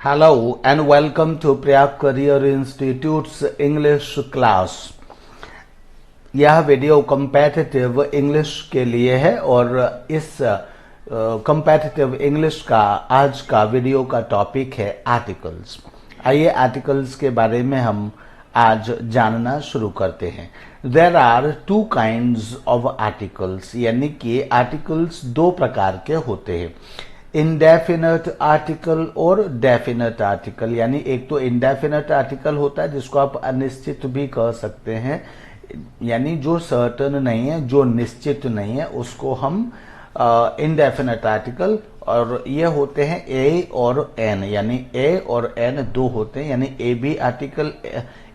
Hello and welcome to Priyag Career Institute's English class। यह video competitive English के लिए है और इस कम्पेटिटिव इंग्लिश का आज का वीडियो का टॉपिक है आर्टिकल्स। आइए आर्टिकल्स के बारे में हम आज जानना शुरू करते हैं। There are two kinds of articles, यानी कि आर्टिकल्स दो प्रकार के होते हैं, इंडेफिनेट आर्टिकल और डेफिनेट आर्टिकल। यानी एक तो इंडेफिनेट आर्टिकल होता है जिसको आप अनिश्चित भी कह सकते हैं, यानी जो सर्टन नहीं है, जो निश्चित नहीं है, उसको हम इंडेफिनेट आर्टिकल। और ये होते हैं ए और एन, यानी ए और एन दो होते हैं, यानी ए भी आर्टिकल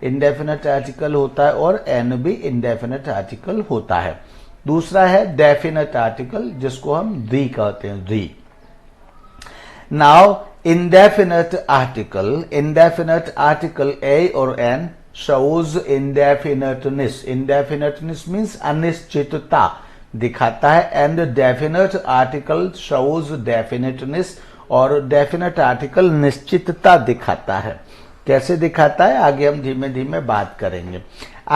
इंडेफिनेट आर्टिकल होता है और एन भी इंडेफिनेट आर्टिकल होता है। दूसरा है डेफिनेट आर्टिकल जिसको हम दी कहते हैं, दी। Now, indefinite article A or N shows indefiniteness. Indefiniteness means अनिश्चितता दिखाता है, and definite article shows definiteness, और definite article निश्चितता दिखाता है। कैसे दिखाता है आगे हम धीमे धीमे बात करेंगे।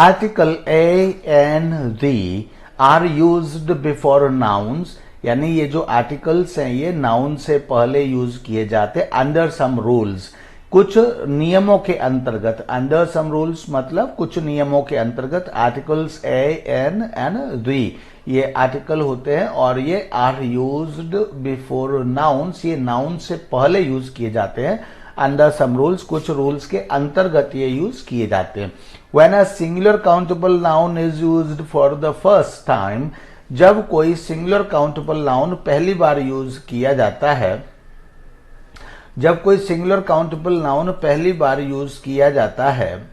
Article A and the are used before nouns, यानी ये जो आर्टिकल्स हैं ये नाउन से पहले यूज किए जाते हैं अंडर सम रूल्स, कुछ नियमों के अंतर्गत। अंडर सम रूल्स मतलब कुछ नियमों के अंतर्गत articles a an and the ये आर्टिकल होते हैं और ये आर यूज्ड बिफोर नाउन्स, ये नाउन से पहले यूज किए जाते हैं। अंडर सम रूल्स, कुछ रूल्स के अंतर्गत ये यूज किए जाते हैं। When a singular countable noun is used for the first time, जब कोई सिंगुलर काउंटेबल नाउन पहली बार यूज किया जाता है, जब कोई सिंगुलर काउंटेबल नाउन पहली बार यूज किया जाता है,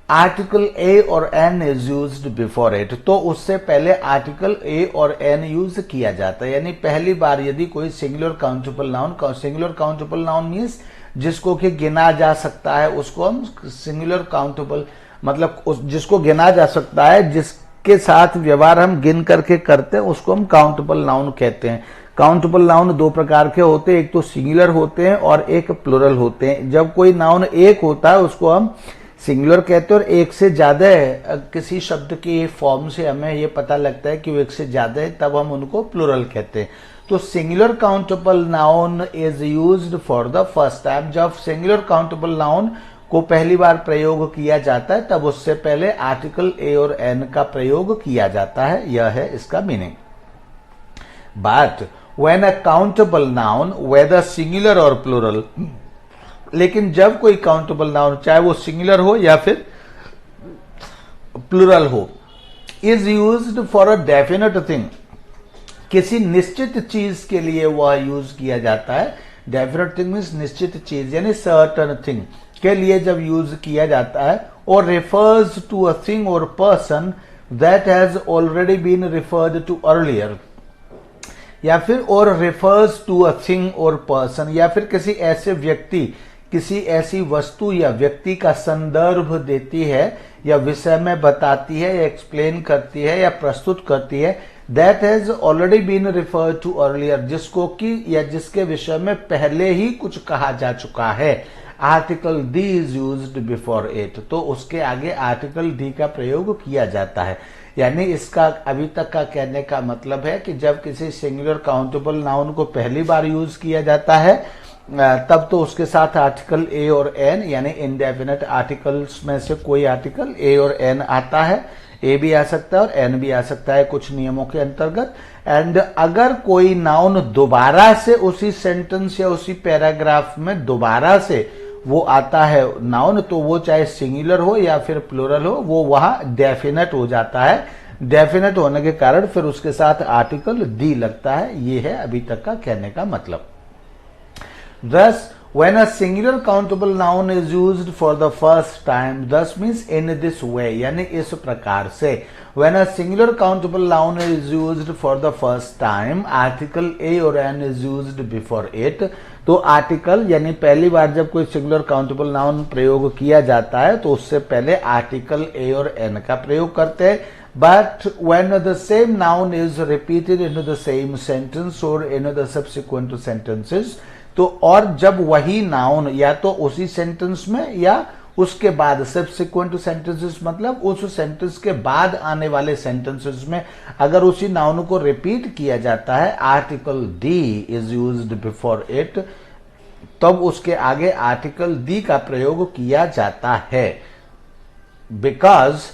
आर्टिकल ए और an is used before it, तो उससे पहले आर्टिकल ए और एन यूज किया जाता है। यानी पहली बार यदि कोई singular countable noun, singular countable noun means जिसको कि गिना जा सकता है, उसको हम सिंगुलर काउंटेबल मतलब जिसको गिना जा सकता है, जिसके साथ व्यवहार हम गिन करके करते हैं, उसको हम काउंटेबल नाउन कहते हैं। काउंटेबल नाउन दो प्रकार के होते हैं, एक तो सिंगुलर होते हैं और एक प्लुरल होते हैं। जब कोई नाउन एक होता है उसको हम सिंगुलर कहते हैं, और एक से ज्यादा है किसी शब्द के फॉर्म से हमें ये पता लगता है कि वो एक से ज्यादा है, तब हम उनको प्लुरल कहते हैं। तो singular countable noun is used for the first time, जब सिंगुलर काउंटेबल नाउन को पहली बार प्रयोग किया जाता है तब उससे पहले आर्टिकल ए और एन का प्रयोग किया जाता है, यह है इसका meaning. But when a countable noun whether singular और प्लुरल, लेकिन जब कोई काउंटेबल नाउन चाहे वो सिंगुलर हो या फिर प्लुरल हो, is used for a definite thing, किसी निश्चित चीज के लिए वह यूज किया जाता है। डेफिनेट थिंग मीन्स निश्चित चीज, यानी सर्टन थिंग के लिए जब यूज किया जाता है, और रेफर्स टू अ थिंग और person that has already been referred to earlier, या फिर और रेफर्स टू अ थिंग और पर्सन, या फिर किसी ऐसे व्यक्ति, किसी ऐसी वस्तु या व्यक्ति का संदर्भ देती है या विषय में बताती है या एक्सप्लेन करती है या प्रस्तुत करती है, that has already been referred to earlier, जिसको कि या जिसके विषय में पहले ही कुछ कहा जा चुका है। Article D is used before it, तो उसके आगे आर्टिकल डी का प्रयोग किया जाता है। यानी इसका अभी तक का कहने का मतलब है कि जब किसी सिंगुलर काउंटेबल नाउन को पहली बार यूज किया जाता है तब तो उसके साथ आर्टिकल ए और एन, यानी इंडेफिनेट आर्टिकल्स में से कोई आर्टिकल ए और एन आता है। ए भी आ सकता है और एन भी आ सकता है कुछ नियमों के अंतर्गत। एंड अगर कोई नाउन दोबारा से उसी सेंटेंस या उसी पैराग्राफ में दोबारा से वो आता है नाउन, तो वो चाहे सिंगुलर हो या फिर प्लुरल हो, वो वहां डेफिनेट हो जाता है। डेफिनेट होने के कारण फिर उसके साथ आर्टिकल डी लगता है। ये है अभी तक का कहने का मतलब। Thus, when a singular countable noun is used for the first time, thus means in this way, यानी इस प्रकार से। When a singular countable noun is used for the first time, article A और N is used before it, तो article यानी पहली बार जब कोई सिंगुलर काउंटेबल नाउन प्रयोग किया जाता है तो उससे पहले आर्टिकल ए और एन का प्रयोग करते हैं। But when the same noun is repeated into the same sentence or in the subsequent sentences, तो और जब वही नाउन या तो उसी सेंटेंस में या उसके बाद सब्सिक्वेंट सेंटेंसेस मतलब उस सेंटेंस के बाद आने वाले सेंटेंसेस में अगर उसी नाउन को रिपीट किया जाता है, article D is used before it, तब उसके आगे आर्टिकल दी का प्रयोग किया जाता है, because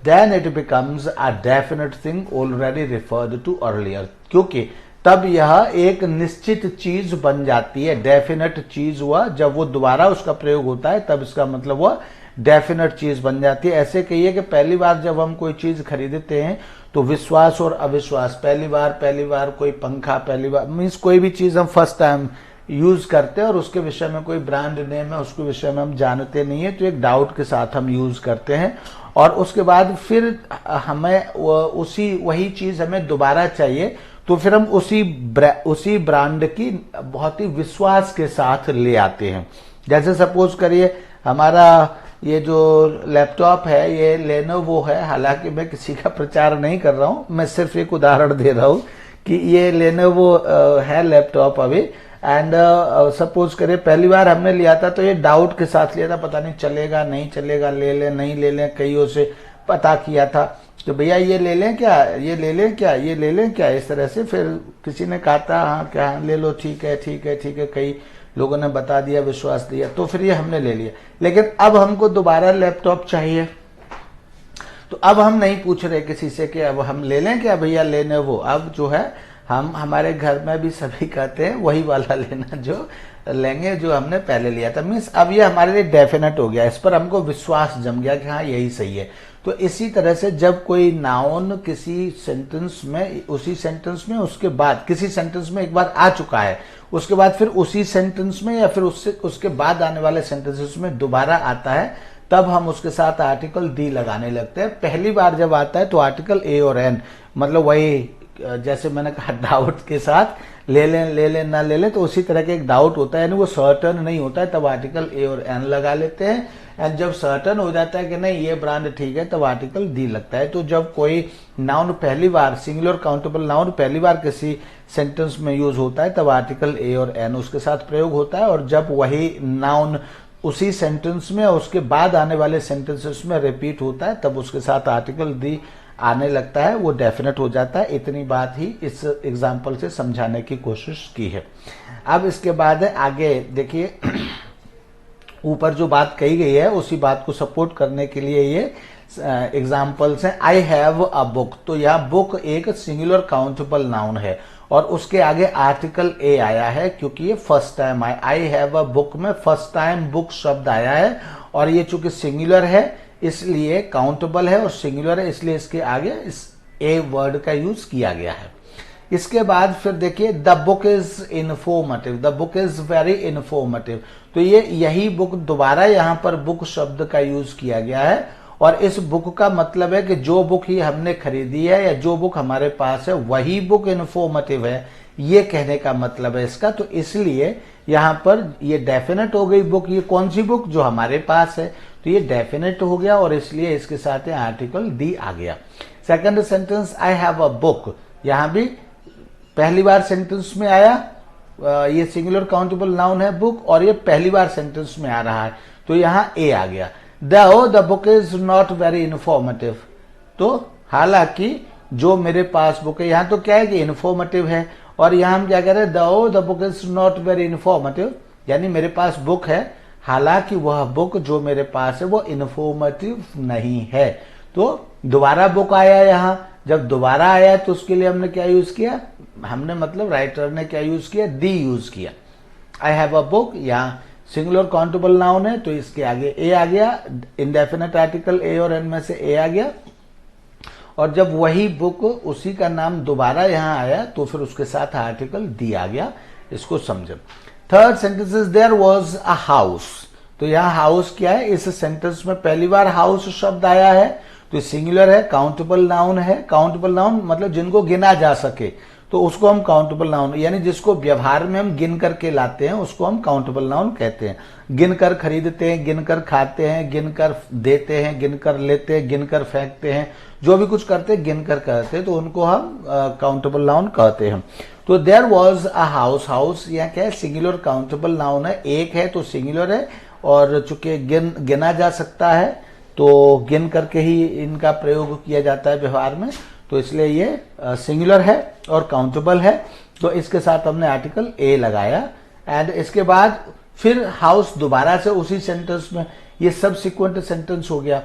then it becomes a definite thing already referred to earlier, क्योंकि तब यह एक निश्चित चीज बन जाती है। डेफिनेट चीज हुआ जब वो दोबारा उसका प्रयोग होता है, तब इसका मतलब वह डेफिनेट चीज बन जाती है। ऐसे कहिए कि पहली बार जब हम कोई चीज खरीदते हैं तो विश्वास और अविश्वास, पहली बार कोई पंखा, पहली बार मीन्स कोई भी चीज हम फर्स्ट टाइम यूज करते हैं और उसके विषय में कोई ब्रांड नेम है, उसके विषय में हम जानते नहीं है, तो एक डाउट के साथ हम यूज करते हैं और उसके बाद फिर हमें वही चीज हमें दोबारा चाहिए, तो फिर हम उसी ब्रांड की बहुत ही विश्वास के साथ ले आते हैं। जैसे सपोज करिए हमारा ये जो लैपटॉप है ये लेनोवो है, हालांकि मैं किसी का प्रचार नहीं कर रहा हूं, मैं सिर्फ एक उदाहरण दे रहा हूं कि ये लेनोवो है लैपटॉप अभी। एंड सपोज करिए पहली बार हमने लिया था तो ये डाउट के साथ लिया था, पता नहीं चलेगा नहीं चलेगा, ले लें नहीं ले लें, कईयों से पता किया था तो भैया ये ले लें क्या, ये ले लें क्या, ये ले लें क्या, इस तरह से। फिर किसी ने कहा था हाँ क्या ले लो, ठीक है ठीक है ठीक है, कई लोगों ने बता दिया, विश्वास दिया, तो फिर ये हमने ले लिया। लेकिन अब हमको दोबारा लैपटॉप चाहिए, तो अब हम नहीं पूछ रहे किसी से कि अब हम ले लें क्या भैया लेने, वो अब जो है हम हमारे घर में भी सभी कहते हैं वही वाला लेना जो लेंगे जो हमने पहले लिया था। मीन्स अब ये हमारे लिए डेफिनेट हो गया, इस पर हमको विश्वास जम गया कि हाँ यही सही है। तो इसी तरह से जब कोई नाउन किसी सेंटेंस में, उसी सेंटेंस में उसके बाद किसी सेंटेंस में एक बार आ चुका है, उसके बाद फिर उसी सेंटेंस में या फिर उसके बाद आने वाले सेंटेंसेस में दोबारा आता है, तब हम उसके साथ आर्टिकल डी लगाने लगते हैं। पहली बार जब आता है तो आर्टिकल ए और एन, मतलब वही जैसे मैंने कहा डाउट के साथ ले लें ना ले लें, तो उसी तरह का एक डाउट होता है, यानी वो सर्टन नहीं होता है, तब आर्टिकल ए और एन लगा लेते हैं। एंड जब सर्टन हो जाता है कि नहीं ये ब्रांड ठीक है, तब आर्टिकल डी लगता है। तो जब कोई नाउन पहली बार, सिंगुलर काउंटेबल नाउन पहली बार किसी सेंटेंस में यूज होता है, तब आर्टिकल ए और एन उसके साथ प्रयोग होता है। और जब वही नाउन उसी सेंटेंस में और उसके बाद आने वाले सेंटेंसेस में रिपीट होता है, तब उसके साथ आर्टिकल डी आने लगता है, वो डेफिनेट हो जाता है। इतनी बात ही इस एग्जाम्पल से समझाने की कोशिश की है। अब इसके बाद है आगे देखिए, ऊपर जो बात कही गई है उसी बात को सपोर्ट करने के लिए ये एग्जाम्पल्स हैं। आई हैव अ बुक, तो यह बुक एक सिंगुलर काउंटेबल नाउन है और उसके आगे आर्टिकल ए आया है क्योंकि ये फर्स्ट टाइम आया। आई हैव अ बुक में फर्स्ट टाइम बुक शब्द आया है और ये चूंकि सिंगुलर है इसलिए काउंटेबल है और सिंगुलर है इसलिए इसके आगे इस ए वर्ड का यूज किया गया है। इसके बाद फिर देखिए the book is informative, the book is very informative, तो ये यही बुक दोबारा यहाँ पर बुक शब्द का यूज किया गया है और इस बुक का मतलब है कि जो बुक ही हमने खरीदी है या जो बुक हमारे पास है वही बुक इन्फॉर्मेटिव है, ये कहने का मतलब है इसका। तो इसलिए यहाँ पर ये डेफिनेट हो गई बुक, ये कौन सी बुक जो हमारे पास है, तो ये डेफिनेट हो गया और इसलिए इसके साथ आर्टिकल डी आ गया। Second sentence I have a book, यहां भी पहली बार सेंटेंस में आया, ये सिंगुलर काउंटेबल नाउन है बुक और ये पहली बार सेंटेंस में आ रहा है, तो यहां ए आ गया। The book is not very informative, तो हालांकि जो मेरे पास बुक है, यहां तो क्या है कि इन्फॉर्मेटिव है और यहां हम क्या कह रहे हैं the book is not very informative, यानी मेरे पास बुक है हालांकि वह बुक जो मेरे पास है वो इन्फॉर्मेटिव नहीं है। तो दोबारा बुक आया, यहां जब दोबारा आया तो उसके लिए हमने क्या यूज किया, हमने मतलब राइटर ने क्या यूज किया, दी यूज किया। आई हैव अ बुक, यहाँ सिंगुलर काउंटेबल नाउन है तो इसके आगे ए आ गया, इंडेफिनेट आर्टिकल ए और एन में से ए आ गया और जब वही बुक उसी का नाम दोबारा यहां आया तो फिर उसके साथ आर्टिकल दी आ गया। इसको समझे। Third sentence is there was a house, तो यहां हाउस क्या है, इस सेंटेंस में पहली बार हाउस शब्द आया है तो सिंगुलर है, काउंटेबल नाउन है। काउंटेबल नाउन मतलब जिनको गिना जा सके, तो उसको हम काउंटेबल नाउन, यानी जिसको व्यवहार में हम गिन करके लाते हैं उसको हम काउंटेबल नाउन कहते हैं। गिन कर खरीदते हैं, गिन कर खाते हैं, गिन कर देते हैं, गिन कर लेते हैं, गिन कर फेंकते हैं, जो भी कुछ करते हैं गिन कर करते हैं, तो उनको हम काउंटेबल नाउन कहते हैं। तो there was a house, house यहाँ क्या है, सिंगुलर काउंटेबल नाउन है, एक है तो सिंगुलर है, और चूंकि गिना जा सकता है तो गिन करके ही इनका प्रयोग किया जाता है व्यवहार में, तो इसलिए ये सिंगुलर है और काउंटेबल है। तो इसके साथ हमने आर्टिकल ए लगाया। एंड इसके बाद फिर हाउस दोबारा से उसी सेंटेंस में, ये सबसिक्वेंट सेंटेंस हो गया,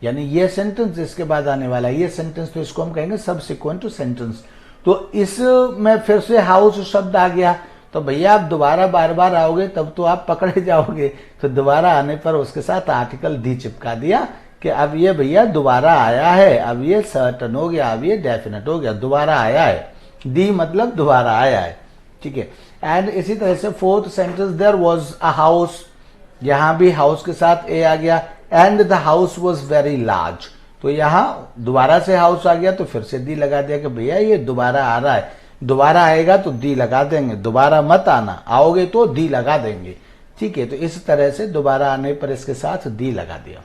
यानी ये सेंटेंस इसके बाद आने वाला है ये सेंटेंस, तो इसको हम कहेंगे सबसिक्वेंट सेंटेंस। तो इसमें फिर से हाउस शब्द आ गया, तो भैया आप दोबारा बार बार आओगे तब तो आप पकड़े जाओगे, तो दोबारा आने पर उसके साथ आर्टिकल दी चिपका दिया कि अब ये भैया दोबारा आया है, अब ये सर्टन हो गया, अब ये डेफिनेट हो गया, दोबारा आया है, दी मतलब दोबारा आया है, ठीक है। एंड इसी तरह से fourth sentence, there was a house, यहां भी हाउस के साथ ए आ गया। And the house was very large, तो यहां दोबारा से हाउस आ गया तो फिर से दी लगा दिया कि भैया ये दोबारा आ रहा है, दोबारा आएगा तो दी लगा देंगे, दोबारा मत आना, आओगे तो दी लगा देंगे, ठीक है। तो इस तरह से दोबारा आने पर इसके साथ दी लगा दिया।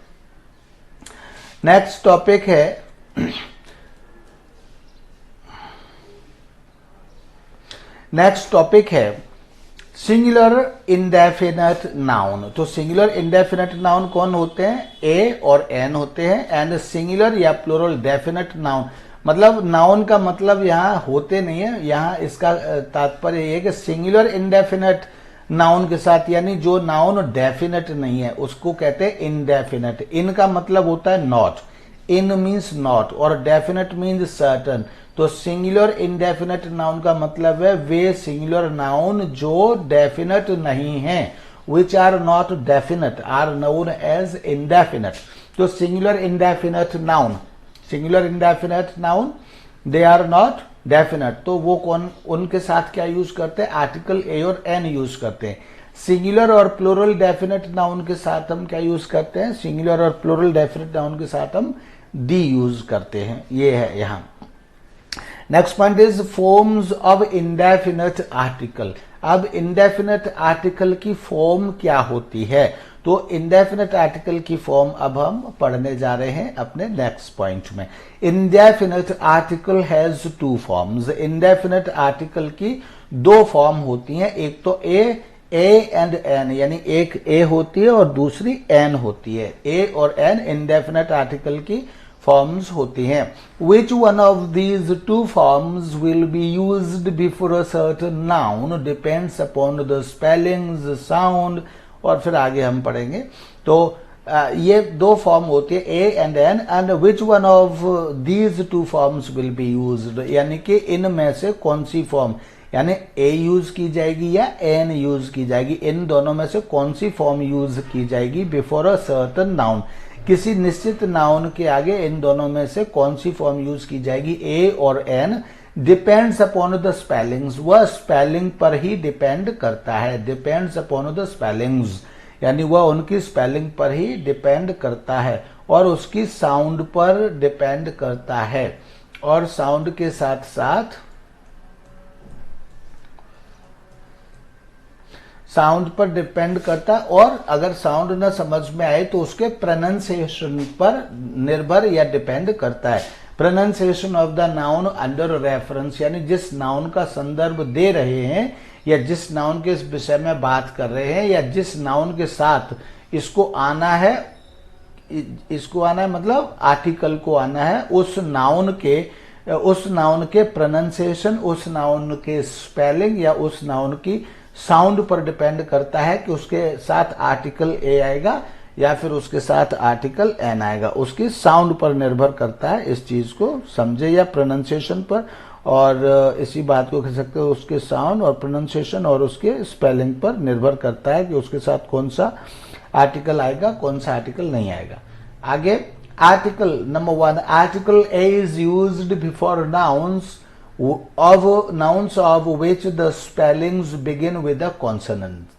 नेक्स्ट टॉपिक है सिंगुलर इंडेफिनेट नाउन। तो सिंगुलर इंडेफिनेट नाउन कौन होते हैं, ए और एन होते हैं। एंड सिंगुलर या प्लूरल डेफिनेट नाउन, मतलब नाउन का मतलब यहाँ होते नहीं है, यहाँ इसका तात्पर्य ये है कि सिंगुलर इंडेफिनेट नाउन के साथ, यानी जो नाउन डेफिनेट नहीं है उसको कहते हैं इंडेफिनेट। इनका मतलब होता है नॉट, इन मीन्स नॉट और डेफिनेट मीन्स सर्टन। तो सिंगुलर इंडेफिनेट नाउन का मतलब है वे सिंगुलर नाउन जो डेफिनेट नहीं है, which are not definite are known as indefinite. तो singular indefinite noun they are not definite, तो वो कौन, उनके साथ क्या यूज करते हैं, आर्टिकल ए और एन यूज करते हैं। सिंगुलर और प्लूरल डेफिनेट नाउन के साथ हम क्या यूज करते हैं, सिंगुलर और प्लूरल डेफिनेट नाउन के साथ हम दी यूज करते हैं, ये है यहां। Next point is forms of indefinite article. अब इंडेफिनेट आर्टिकल की फॉर्म क्या होती है, तो इंडेफिनेट आर्टिकल की फॉर्म अब हम पढ़ने जा रहे हैं अपने नेक्स्ट पॉइंट में। Indefinite article has two forms. Indefinite article की दो फॉर्म होती हैं, एक तो ए एंड एन, यानी एक ए होती है और दूसरी एन होती है। ए और एन इंडेफिनेट आर्टिकल की फॉर्म्स होती हैं। विच one of these two forms will be used before a certain noun depends upon the spellings, sound, और फिर आगे हम पढ़ेंगे। तो ये दो फॉर्म होती है a and an, and which one of these two forms will be used, यानी कि इनमें से कौन सी फॉर्म, यानी ए यूज की जाएगी या एन यूज की जाएगी, इन दोनों में से कौन सी फॉर्म यूज की जाएगी बिफोर अ सर्टेन नाउन, किसी निश्चित नाउन के आगे इन दोनों में से कौन सी फॉर्म यूज की जाएगी, ए और an. Depends upon the spellings, वह स्पेलिंग पर ही डिपेंड करता है। डिपेंड्स अपॉन द स्पेलिंग्स, यानी वह उनकी स्पेलिंग पर ही डिपेंड करता है और उसकी साउंड पर डिपेंड करता है, और साउंड के साथ साथ साउंड पर डिपेंड करता, और अगर साउंड न समझ में आए तो उसके प्रोनाउंसिएशन पर निर्भर या डिपेंड करता है। Pronunciation of the noun under reference, यानी जिस नाउन का संदर्भ दे रहे हैं या जिस नाउन के इस विषय में बात कर रहे हैं या जिस नाउन के साथ इसको आना है, मतलब आर्टिकल को आना है, उस नाउन के प्रोनाउंसिएशन, उस नाउन के स्पेलिंग या उस नाउन की साउंड पर डिपेंड करता है कि उसके साथ आर्टिकल ए आएगा या फिर उसके साथ आर्टिकल एन आएगा, उसकी साउंड पर निर्भर करता है। इस चीज को समझे, या प्रोनाउंसिएशन पर, और इसी बात को कह सकते हो उसके साउंड और प्रोनाउंसिएशन और उसके स्पेलिंग पर निर्भर करता है कि उसके साथ कौन सा आर्टिकल आएगा, कौन सा आर्टिकल नहीं आएगा। आगे article number 1, article a is used before nouns of which the spellings begin with a consonant.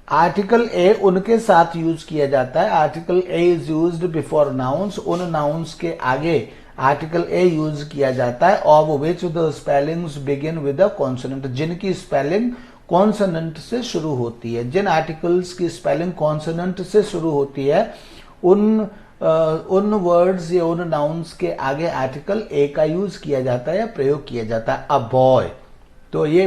Article a उनके साथ यूज किया जाता है, article a is used before nouns, उन नाउन्स के आगे आर्टिकल ए यूज किया जाता है, of which the spellings begin with a consonant, जिनकी स्पेलिंग कॉन्सोनेंट से शुरू होती है। जिन आर्टिकल्स की स्पेलिंग कॉन्सोनेंट से शुरू होती है उन वर्ड्स या उन नाउन्स के आगे आर्टिकल ए का यूज किया जाता है या प्रयोग किया जाता है। अ बॉय, तो ये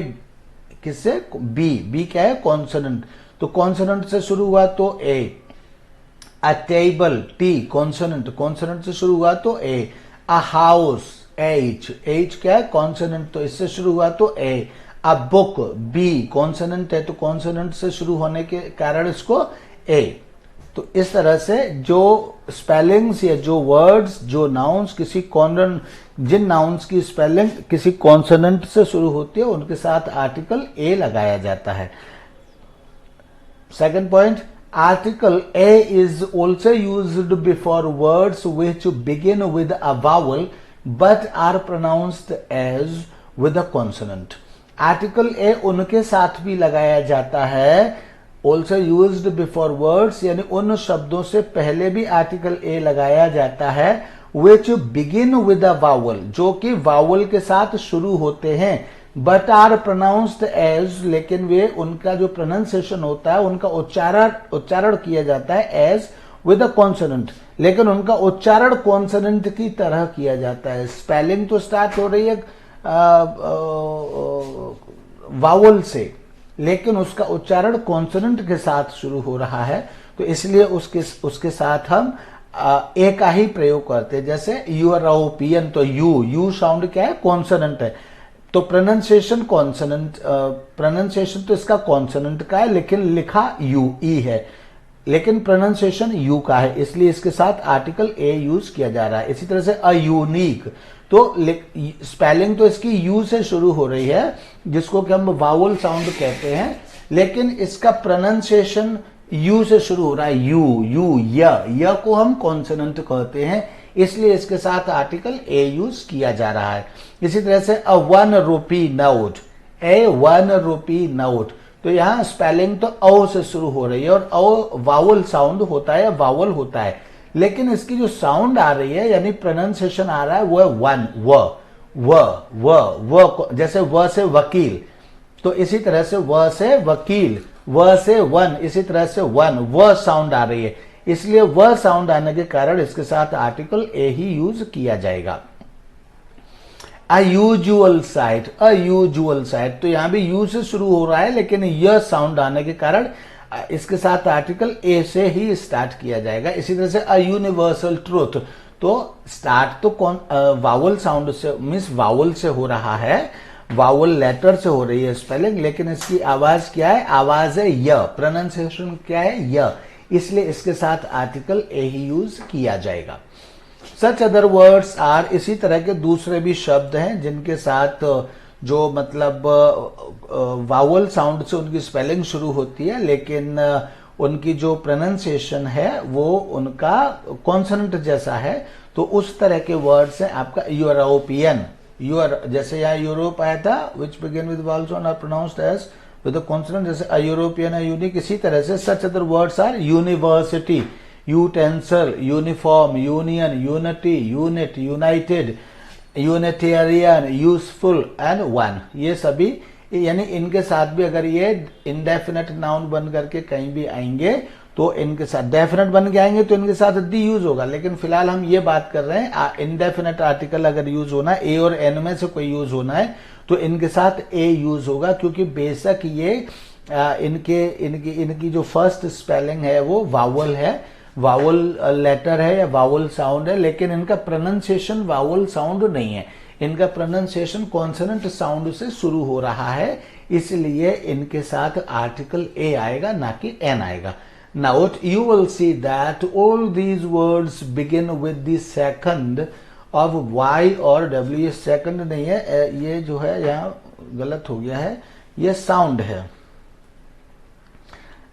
किससे, बी क्या है, कॉन्सोनेंट, तो कॉन्सोनेंट से शुरू हुआ तो ए। अ टेबल, टी कॉन्सोनेंट से शुरू हुआ तो ए। अ हाउस, एच क्या है, कॉन्सोनेंट, तो इससे शुरू हुआ तो ए। अ बुक, बी कॉन्सोनेंट है तो कॉन्सोनेंट से शुरू होने के कारण इसको ए। तो इस तरह से जो स्पेलिंग्स या जो वर्ड्स, जो नाउन्स जिन नाउन्स की स्पेलिंग किसी कॉन्सोनेंट से शुरू होती है उनके साथ आर्टिकल ए लगाया जाता है। Second point, article a is also used before words which begin with a vowel but are pronounced as with a consonant. Article a उनके साथ भी लगाया जाता है, ऑल्सो यूज्ड बिफोर वर्ड्स, यानी उन शब्दों से पहले भी आर्टिकल ए लगाया जाता है, विच बिगिन विद अ वावल, जो कि वावल के साथ शुरू होते हैं, बट आर प्रोनाउंस्ड एज, लेकिन वे उनका जो प्रोनाउंसिएशन होता है, उनका उच्चारण किया जाता है एज विद अ कॉन्सोनेंट, लेकिन उनका उच्चारण कॉन्सोनेंट की तरह किया जाता है। स्पेलिंग तो स्टार्ट हो रही है वावल से, लेकिन उसका उच्चारण कॉन्सोनेंट के साथ शुरू हो रहा है, तो इसलिए उसके साथ हम ए का ही प्रयोग करते हैं। जैसे यूरोपियन, तो यू साउंड क्या है, कॉन्सोनेंट है, तो प्रोनाउंसिएशन प्रोनाउंसिएशन तो इसका कॉन्सोनेंट का है, लेकिन लिखा यू ई है, लेकिन प्रोनाउंसिएशन यू का है, इसलिए इसके साथ आर्टिकल ए यूज किया जा रहा है। इसी तरह से अ यूनिक, तो स्पेलिंग तो इसकी यू से शुरू हो रही है, जिसको कि हम वावल साउंड कहते हैं, लेकिन इसका प्रोनाउंसिएशन यू से शुरू हो रहा है, य को हम कॉन्सोनेंट कहते हैं, इसलिए इसके साथ आर्टिकल ए यूज किया जा रहा है। इसी तरह से अ 1 रुपी नोट, ए 1 रुपी नोट, तो यहां स्पेलिंग तो औ से शुरू हो रही है और औ वावल साउंड होता है, वावल होता है, लेकिन इसकी जो साउंड आ रही है यानी प्रोनाउंसिएशन आ रहा है वो है वन, व, जैसे व से वकील, तो इसी तरह से व से वकील, व से वन, इसी तरह से वन, व साउंड आ रही है, इसलिए व साउंड आने के कारण इसके साथ आर्टिकल ए ही यूज किया जाएगा। अ यूजुअल साइट, तो यहां भी यू से शुरू हो रहा है, लेकिन यह साउंड आने के कारण इसके साथ आर्टिकल ए से ही स्टार्ट किया जाएगा। इसी तरह से अ यूनिवर्सल ट्रूथ, तो स्टार्ट तो वावल साउंड से मीन्स वावल से हो रहा है, वावल लेटर से हो रही है स्पेलिंग, लेकिन इसकी आवाज क्या है, आवाज है य, प्रोनाउंसिएशन क्या है य, इसलिए इसके साथ आर्टिकल ए ही यूज किया जाएगा। सच अदर वर्ड्स आर, इसी तरह के दूसरे भी शब्द हैं जिनके साथ जो मतलब वावल साउंड से उनकी स्पेलिंग शुरू होती है, लेकिन उनकी जो प्रोनाउंसिएशन है वो उनका कॉन्सोनेंट जैसा है, तो उस तरह के वर्ड्स हैं आपका यूरोपियन, जैसे यहाँ यूरोप आया था, विच बिगिन विद वावल्स और are pronounced as with the consonant, जैसे अ यूरोपियन, अ यूनिक, इसी तरह से such other words are university, utensil, uniform, union, unity, unit, united, unitarian, useful and one, ये सभी, यानी इनके साथ भी अगर ये इंडेफिनेट नाउन बन करके कहीं भी आएंगे तो इनके साथ डेफिनेट बन के आएंगे तो इनके साथ दी यूज होगा, लेकिन फिलहाल हम ये बात कर रहे हैं इंडेफिनेट आर्टिकल अगर यूज होना है, ए और एन में से कोई यूज होना है तो इनके साथ ए यूज होगा, क्योंकि बेशक ये इनकी जो फर्स्ट स्पेलिंग है वो वावल है, वावल लेटर है या वावल साउंड है, लेकिन इनका प्रोनाउंसिएशन वावल साउंड नहीं है, इनका प्रोनाउंसिएशन कॉन्सोनेंट साउंड से शुरू हो रहा है, इसलिए इनके साथ आर्टिकल ए आएगा ना कि एन आएगा। Now you will see that all these words begin with the second of Y और डब्ल्यू, ये सेकंड नहीं है, ये जो है यहाँ गलत हो गया है, ये साउंड है,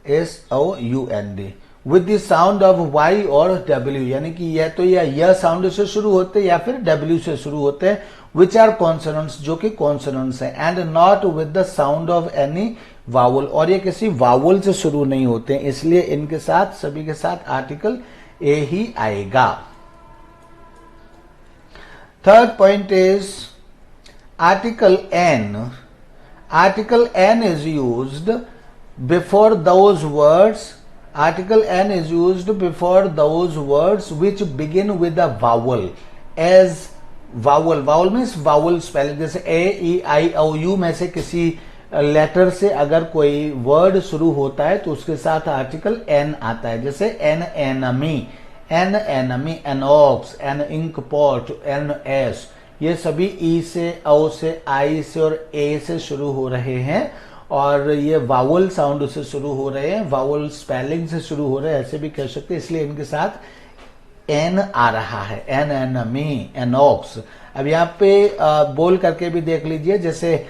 SOUND, with the sound of Y और डब्ल्यू, यानी कि यह तो यह साउंड से शुरू होते हैं या फिर डब्ल्यू से शुरू होते हैं, विच आर कॉन्सोनेंट्स, जो कि कॉन्सोनेंट्स हैं, and not with the sound of any vowel, और ये किसी वावल से शुरू नहीं होते हैं, इसलिए इनके साथ सभी के साथ आर्टिकल ए ही आएगा। Third point is article N. Article N is used before those words. Article N is used before those words which begin with a vowel. As vowel, vowel means vowel spelling. जैसे A, E, I, O, U में से किसी letter से अगर कोई word शुरू होता है तो उसके साथ आर्टिकल एन आता है. जैसे an enemy, an enemy, an ox, an ink pot, an ass, ये सभी ई से, ओ से, आई से और ए से शुरू हो रहे हैं और ये वावल साउंड से शुरू हो रहे हैं, वावल स्पेलिंग से शुरू हो रहे हैं, ऐसे भी कह सकते हैं. इसलिए इनके साथ एन आ रहा है. An enemy, an ox. अब यहाँ पे बोल करके भी देख लीजिए. जैसे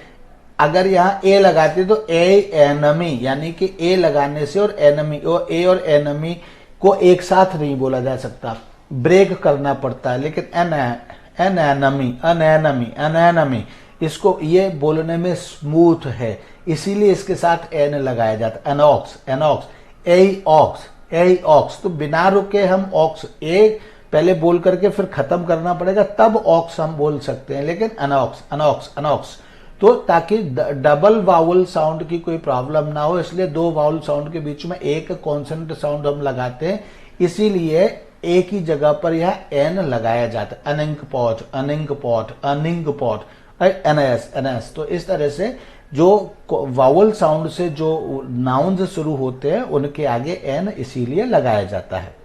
अगर यहाँ ए लगाते तो ए एनमी, यानी कि ए लगाने से और एनमी, और ए और एनमी को एक साथ नहीं बोला जा सकता, ब्रेक करना पड़ता है. लेकिन एन एनमी, अन एनमी, अन एनमी, इसको ये बोलने में स्मूथ है, इसीलिए इसके साथ एन लगाया जाता है. एनॉक्स, एनॉक्स, ए ऑक्स, ए ऑक्स. तो बिना रुके हम ऑक्स ए पहले बोल करके फिर खत्म करना पड़ेगा, तब ऑक्स हम बोल सकते हैं. लेकिन अनॉक्स, अनॉक्स, अनॉक्स, तो ताकि डबल वावल साउंड की कोई प्रॉब्लम ना हो, इसलिए दो वावल साउंड के बीच में एक कॉन्सोनेंट साउंड हम लगाते हैं. इसीलिए एक ही जगह पर यह एन लगाया जाता है. An ink pot, an ink pot, an ink pot, an ass, an ass. तो इस तरह से जो वावल साउंड से जो नाउन शुरू होते हैं उनके आगे एन इसीलिए लगाया जाता है.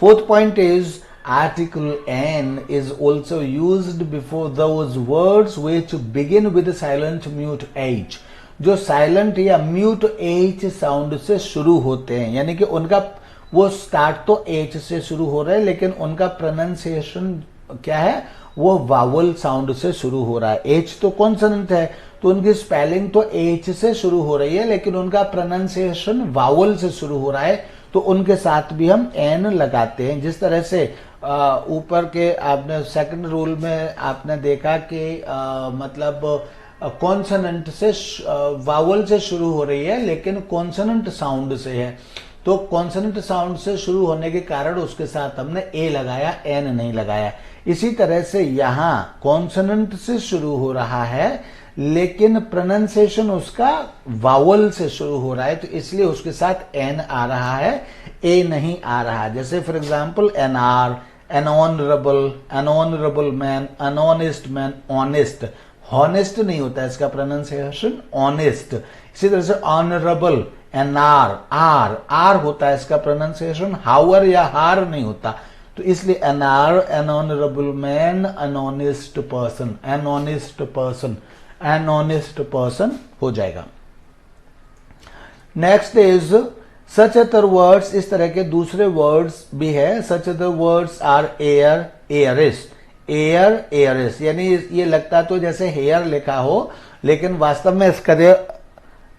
Fourth point is article N is also used before those words which begin with silent mute H. जो silent या mute H साउंड से शुरू होते हैं, यानी कि उनका वो स्टार्ट तो H से शुरू हो रहा है लेकिन उनका प्रोनाउंसिएशन क्या है, वो वावल साउंड से शुरू हो रहा है. H तो कॉन्सोनेंट है तो उनकी स्पेलिंग तो H से शुरू हो रही है लेकिन उनका प्रोनाउंसिएशन वावल से शुरू हो रहा है, तो उनके साथ भी हम एन लगाते हैं. जिस तरह से ऊपर के आपने सेकंड रूल में आपने देखा कि मतलब कॉन्सोनेंट से वावल से शुरू हो रही है लेकिन कॉन्सोनेंट साउंड से है, तो कॉन्सोनेंट साउंड से शुरू होने के कारण उसके साथ हमने ए लगाया, एन नहीं लगाया. इसी तरह से यहाँ कॉन्सोनेंट से शुरू हो रहा है लेकिन प्रोनाउंसिएशन उसका वावल से शुरू हो रहा है, तो इसलिए उसके साथ एन आ रहा है, ए नहीं आ रहा. जैसे for example an hour, an honourable, an honourable man, an honest man, honest. Honest नहीं होता है इसका प्रोनाउंसिएशन, ऑनेस्ट. इसी तरह से honourable, an hour, hour, hour होता है इसका प्रोनाउंसिएशन, हावर या हार नहीं होता. तो इसलिए an hour, an honourable man, an honest person, an honest person, an honest person हो जाएगा. Next is such other words. इस तरह के दूसरे वर्ड्स भी है. Such other words are heir, heiress, heir, heiress. यानी ये लगता तो जैसे हेयर लिखा हो लेकिन वास्तव में इसका जो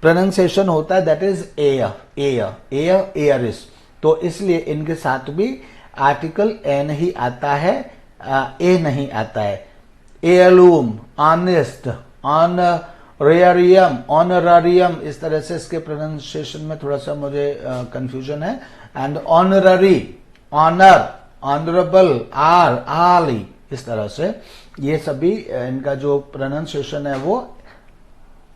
प्रोनाउंसिएशन होता है that is heir, heir, heir, heiress. तो इसलिए इनके साथ भी आर्टिकल एन ही आता है, ए नहीं आता है. एयरलूम, ऑनेस्ट, ऑनरेरियम, ऑनरारियम, इस तरह से इसके प्रोनाउंसिएशन में थोड़ा सा मुझे कंफ्यूजन है. And honorary, honour, honourable, hour, hourly, इस तरह से ये सभी इनका जो प्रोनाउंसिएशन है वो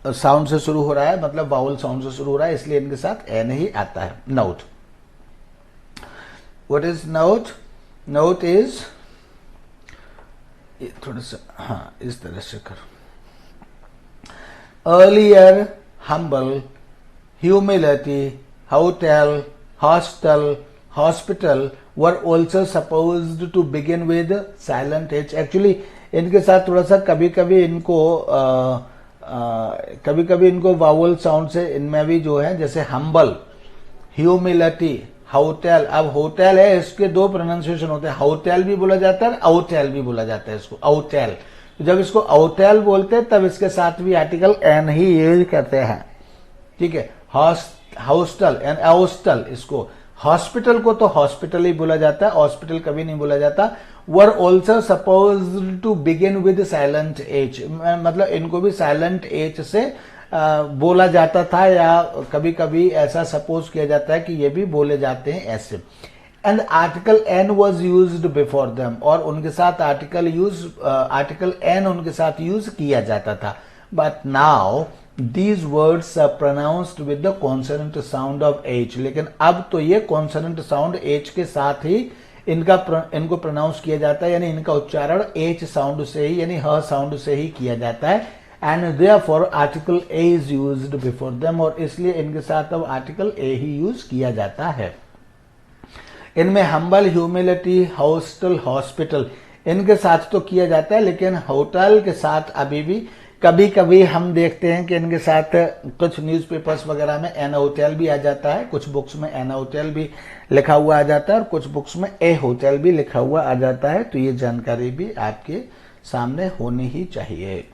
साउंड से शुरू हो रहा है, मतलब वावल साउंड से शुरू हो रहा है, इसलिए इनके साथ एन ही आता है. Note. What is note? Note is थोड़ा सा, हाँ इस तरह से करो. Earlier, humble, humility, hotel, hostel, hospital were also supposed to begin with silent H. Actually, इनके साथ थोड़ा सा कभी कभी इनको वावल साउंड से इनमें भी जो है, जैसे humble, humility, होटल. अब होटल है, इसके दो प्रोनाउंसिएशन होते हैं, होटल भी बोला जाता है, आउटेल भी बोला जाता है इसको, आउटेल. जब इसको आउटेल बोलते हैं तब इसके साथ भी आर्टिकल एन ही यूज करते हैं. ठीक है. हॉस्टल एंड हॉस्टल, इसको हॉस्पिटल को तो हॉस्पिटल ही बोला जाता है, हॉस्पिटल कभी नहीं बोला जाता. Were also supposed to begin with silent H, मतलब इनको भी साइलेंट एच से बोला जाता था, या कभी कभी ऐसा सपोज किया जाता है कि ये भी बोले जाते हैं ऐसे. And article an was used before them, और उनके साथ आर्टिकल एन उनके साथ यूज किया जाता था. But now these words are pronounced with the consonant sound of H. लेकिन अब तो ये कॉन्सोनेंट साउंड एच के साथ ही इनको प्रोनाउंस किया जाता है, यानी इनका उच्चारण एच साउंड से ही, यानी ह साउंड से ही किया जाता है. And therefore article a is used before them, और इसलिए इनके साथ अब आर्टिकल ए ही यूज किया जाता है. इनमें हम्बल, ह्यूमिलिटी, हॉस्टल, हॉस्पिटल इनके साथ तो किया जाता है, लेकिन होटल के साथ अभी भी कभी कभी हम देखते हैं कि इनके साथ कुछ न्यूज़पेपर्स वगैरह में एन होटल भी आ जाता है, कुछ बुक्स में एन होटल भी लिखा हुआ आ जाता है, और कुछ बुक्स में ए होटल भी लिखा हुआ आ जाता है. तो ये जानकारी भी आपके सामने होनी ही चाहिए.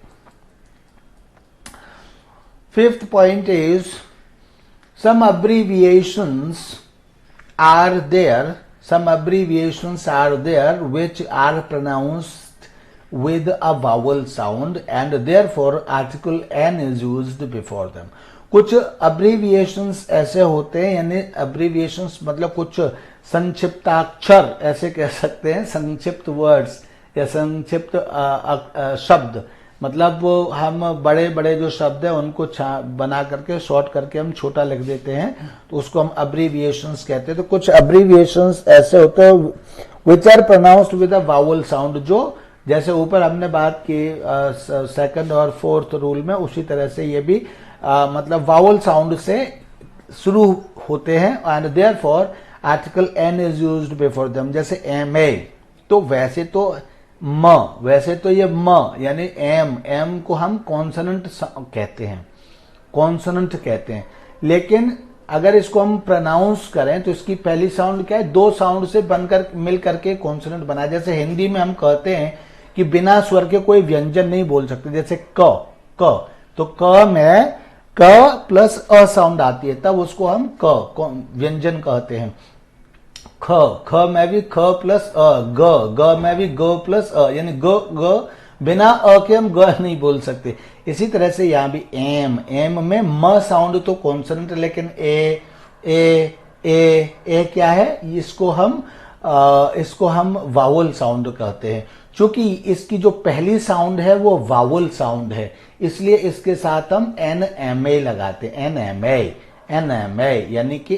Fifth point is some abbreviations are there which are pronounced with a vowel sound and therefore article n is used before them. कुछ abbreviations ऐसे होते हैं, यानी abbreviations मतलब कुछ संक्षिप्ताक्षर ऐसे कह सकते हैं, संक्षिप्त वर्ड्स या संक्षिप्त शब्द. मतलब हम बड़े बड़े जो शब्द है उनको बना करके शॉर्ट करके हम छोटा लिख देते हैं, तो उसको हम अब्रीविएशंस कहते हैं. तो कुछ अब्रीविएशंस ऐसे होते हैं which are pronounced with a vowel sound, जो जैसे ऊपर हमने बात की सेकंड और फोर्थ रूल में, उसी तरह से ये भी मतलब वावल साउंड से शुरू होते हैं. And therefore article an is used before them. जैसे एम ए, तो वैसे तो ये म यानी एम को हम कॉन्सोनेंट कहते हैं, लेकिन अगर इसको हम प्रोनाउंस करें तो इसकी पहली साउंड क्या है, दो साउंड से बनकर मिल करके कॉन्सोनेंट बना. जैसे हिंदी में हम कहते हैं कि बिना स्वर के कोई व्यंजन नहीं बोल सकते. जैसे क, तो क में क प्लस अ साउंड आती है, तब उसको हम क व्यंजन कहते हैं. ख में भी ख प्लस अ, ग में भी ग प्लस अ, यानी ग बिना अ के हम ग नहीं बोल सकते. इसी तरह से यहां भी एम में म साउंड तो कॉन्सोनेंट, लेकिन ए क्या है, इसको हम वावल साउंड कहते हैं. चूंकि इसकी जो पहली साउंड है वो वावल साउंड है, इसलिए इसके साथ हम एन एम ए लगाते हैं. एन एम ए यानी कि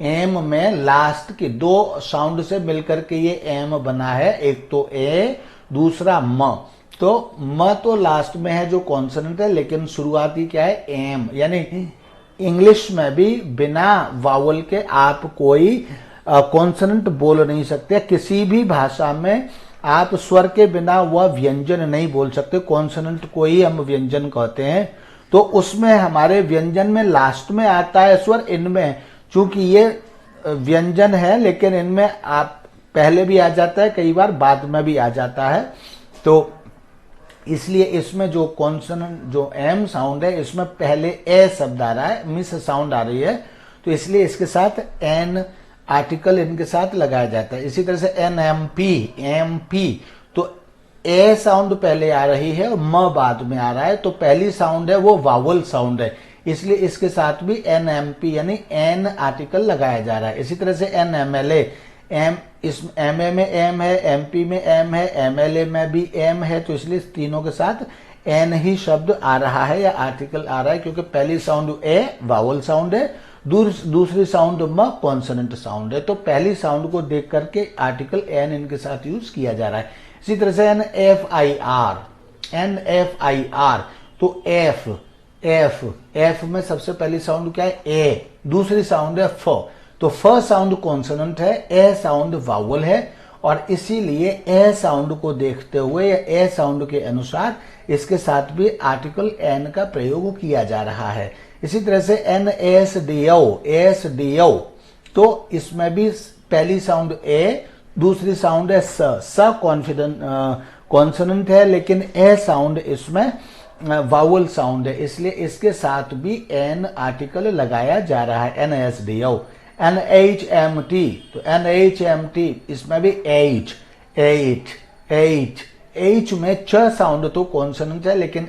एम में लास्ट के दो साउंड से मिलकर के ये एम बना है, एक तो ए दूसरा म. तो म तो लास्ट में है जो कॉन्सोनेंट है, लेकिन शुरुआती क्या है, एम. यानी इंग्लिश में भी बिना वावल के आप कोई कॉन्सोनेंट बोल नहीं सकते. किसी भी भाषा में आप स्वर के बिना वह व्यंजन नहीं बोल सकते. कॉन्सोनेंट को ही हम व्यंजन कहते हैं. तो उसमें हमारे व्यंजन में लास्ट में आता है स्वर, इनमें चूंकि ये व्यंजन है लेकिन इनमें आप पहले भी आ जाता है, कई बार बाद में भी आ जाता है. तो इसलिए इसमें जो कॉन्सोनेंट जो एम साउंड है, इसमें पहले ए शब्द आ रहा है, मिस साउंड आ रही है, तो इसलिए इसके साथ एन आर्टिकल इनके साथ लगाया जाता है. इसी तरह से एन एम पी, तो ए साउंड पहले आ रही है और म बाद में आ रहा है, तो पहली साउंड है वो वावल साउंड है, इसलिए इसके साथ भी एन एम पी यानी एन आर्टिकल लगाया जा रहा है. इसी तरह से एन एम एल ए, इस एम ए में एम है, एम पी में एम है, एम एल ए में भी एम है, तो इसलिए तीनों के साथ एन ही शब्द आ रहा है या आर्टिकल आ रहा है, क्योंकि पहली साउंड ए वावल साउंड है, दूसरी साउंड म कॉन्सोनेंट साउंड है. तो पहली साउंड को देख करके आर्टिकल एन इनके साथ यूज किया जा रहा है. इसी तरह से एन एफ आई आर, तो एफ में सबसे पहली साउंड क्या है, ए, दूसरी साउंड है फ. तो फ साउंड कॉन्सोनेंट है, ए साउंड वावल है, और इसीलिए ए साउंड को देखते हुए या ए साउंड के अनुसार इसके साथ भी आर्टिकल एन का प्रयोग किया जा रहा है. इसी तरह से एन एस डी ओ, तो इसमें भी पहली साउंड ए, दूसरी साउंड है स कॉन्सोनेंट है, लेकिन ए साउंड इसमें वावल साउंड है, इसलिए इसके साथ भी एन आर्टिकल लगाया जा रहा है. An S D O, an H M T, तो एन एच एम टी इसमें भी एच में छ साउंड तो कॉन्सोनेंट है, लेकिन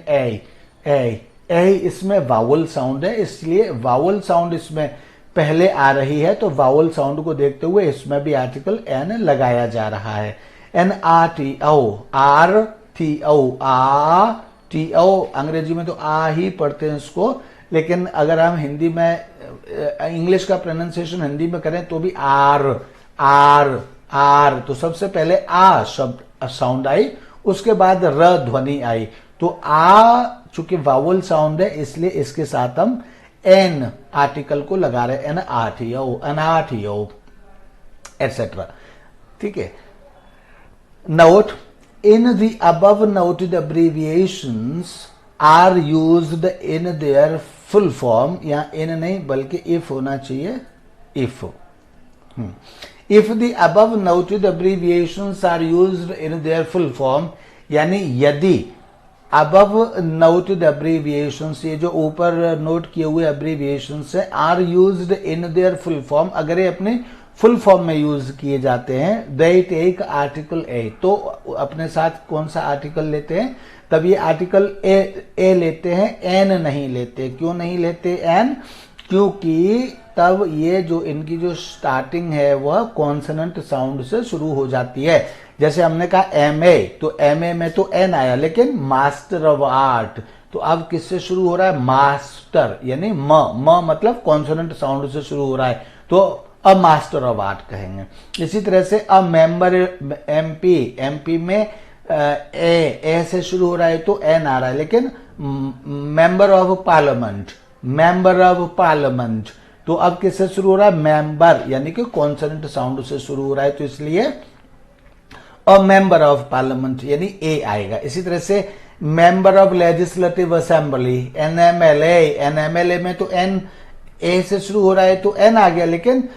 ए इसमें वावल साउंड है, इसलिए वावल साउंड इसमें पहले आ रही है तो वावल साउंड को देखते हुए इसमें भी आर्टिकल एन लगाया जा रहा है। NRTO, RTO, आ टी ओ, अंग्रेजी में तो आ ही पढ़ते हैं इसको, लेकिन अगर हम हिंदी में इंग्लिश का प्रोनाउंसिएशन हिंदी में करें तो भी आर आर आर। तो सबसे पहले आ शब्द साउंड आई, उसके बाद र ध्वनि आई। तो आ चूंकि वावल साउंड है इसलिए इसके साथ हम एन आर्टिकल को लगा रहे हैं, NRTO एटसेट्रा। ठीक है। Note, in the above noted abbreviations are used in their full form, या in नहीं बल्कि if होना चाहिए, if the above noted abbreviations are used in their full form, यानी यदि above noted abbreviations, ये जो ऊपर नोट किए हुए abbreviations है, are used in their full form, अगर ये अपने फुल फॉर्म में यूज किए जाते हैं, दे टेक आर्टिकल ए, तो अपने साथ कौन सा आर्टिकल लेते हैं, तब ये आर्टिकल ए लेते हैं, एन नहीं लेते। क्यों नहीं लेते एन? क्योंकि तब ये जो इनकी जो स्टार्टिंग है वह कॉन्सोनेंट साउंड से शुरू हो जाती है। जैसे हमने कहा एमए, तो एमए में तो एन आया, लेकिन मास्टर ऑफ आर्ट, तो अब किससे शुरू हो रहा है? मास्टर, यानी म मतलब कॉन्सोनेंट साउंड से शुरू हो रहा है, तो अ मास्टर ऑफ आर्ट कहेंगे। इसी तरह से अ मेंबर, एमपी में ए से शुरू हो रहा है तो एन आ रहा है, लेकिन मेंबर ऑफ पार्लियामेंट, तो अब किससे शुरू हो रहा है? मेंबर, यानी कि कॉन्सोनेंट साउंड से शुरू हो रहा है, तो इसलिए अ मेंबर ऑफ पार्लियामेंट यानी ए आएगा। इसी तरह से मेंबर ऑफ लेजिस्लेटिव असेंबली, एनएमएलए में तो एन ए से शुरू हो रहा है तो एन आ गया, लेकिन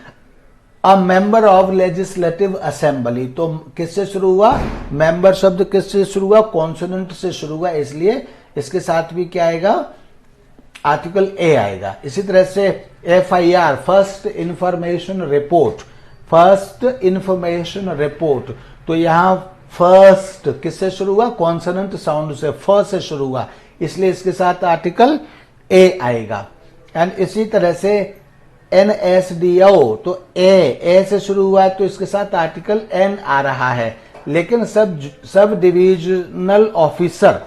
a member of legislative assembly, तो किससे शुरू हुआ? मेंबर शब्द किससे शुरू हुआ? कॉन्सोनेंट से शुरू हुआ, इसलिए इसके साथ भी क्या आएगा? आर्टिकल ए आएगा। इसी तरह से FIR, फर्स्ट इंफॉर्मेशन रिपोर्ट, तो यहां फर्स्ट किससे शुरू हुआ? कॉन्सोनेंट साउंड से, फ से शुरू हुआ, इसलिए इसके साथ आर्टिकल ए आएगा। एंड इसी तरह से NSDO, तो ए से शुरू हुआ है तो इसके साथ आर्टिकल एन आ रहा है, लेकिन सब डिविजनल ऑफिसर,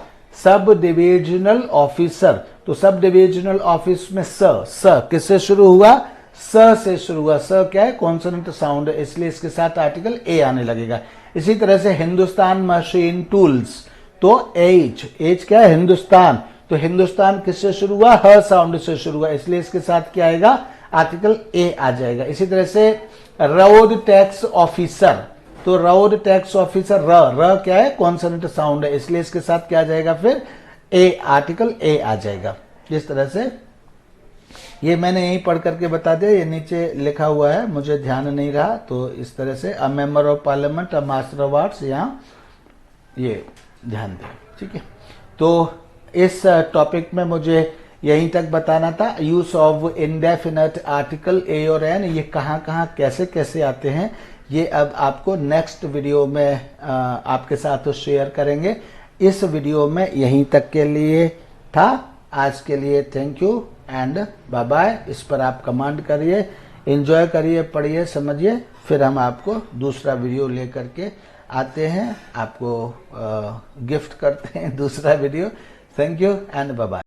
तो सब डिविजनल ऑफिस में स किससे शुरू हुआ? स से शुरू हुआ, स क्या है? कॉन्सोनेंट साउंड है, इसलिए इसके साथ आर्टिकल ए आने लगेगा। इसी तरह से हिंदुस्तान मशीन टूल्स, तो एच क्या है? हिंदुस्तान, तो हिंदुस्तान किससे शुरू हुआ? ह साउंड से शुरू हुआ, इसलिए इसके साथ क्या आएगा? आर्टिकल ए आ जाएगा। इसी तरह से रोड टैक्स ऑफिसर, तो रोड टैक्स ऑफिसर, र क्या है? कॉन्सोनेंट साउंड है, इसलिए इसके साथ क्या आ जाएगा? फिर ए, आर्टिकल ए आ जाएगा। इस तरह से ये मैंने यहीं पढ़ करके बता दिया, ये नीचे लिखा हुआ है, मुझे ध्यान नहीं रहा, तो इस तरह से a member of parliament, a master of arts, यहाँ ये ध्यान दें। ठीक है, तो इस टॉपिक में मुझे यहीं तक बताना था। Use of indefinite article a और एन, ये कहाँ कहाँ कैसे कैसे आते हैं, ये अब आपको नेक्स्ट वीडियो में आपके साथ शेयर करेंगे। इस वीडियो में यहीं तक के लिए था। आज के लिए thank you and bye bye. इस पर आप कमेंट करिए, एंजॉय करिए, पढ़िए, समझिए, फिर हम आपको दूसरा वीडियो लेकर के आते हैं, आपको गिफ्ट करते हैं दूसरा video. Thank you and bye bye.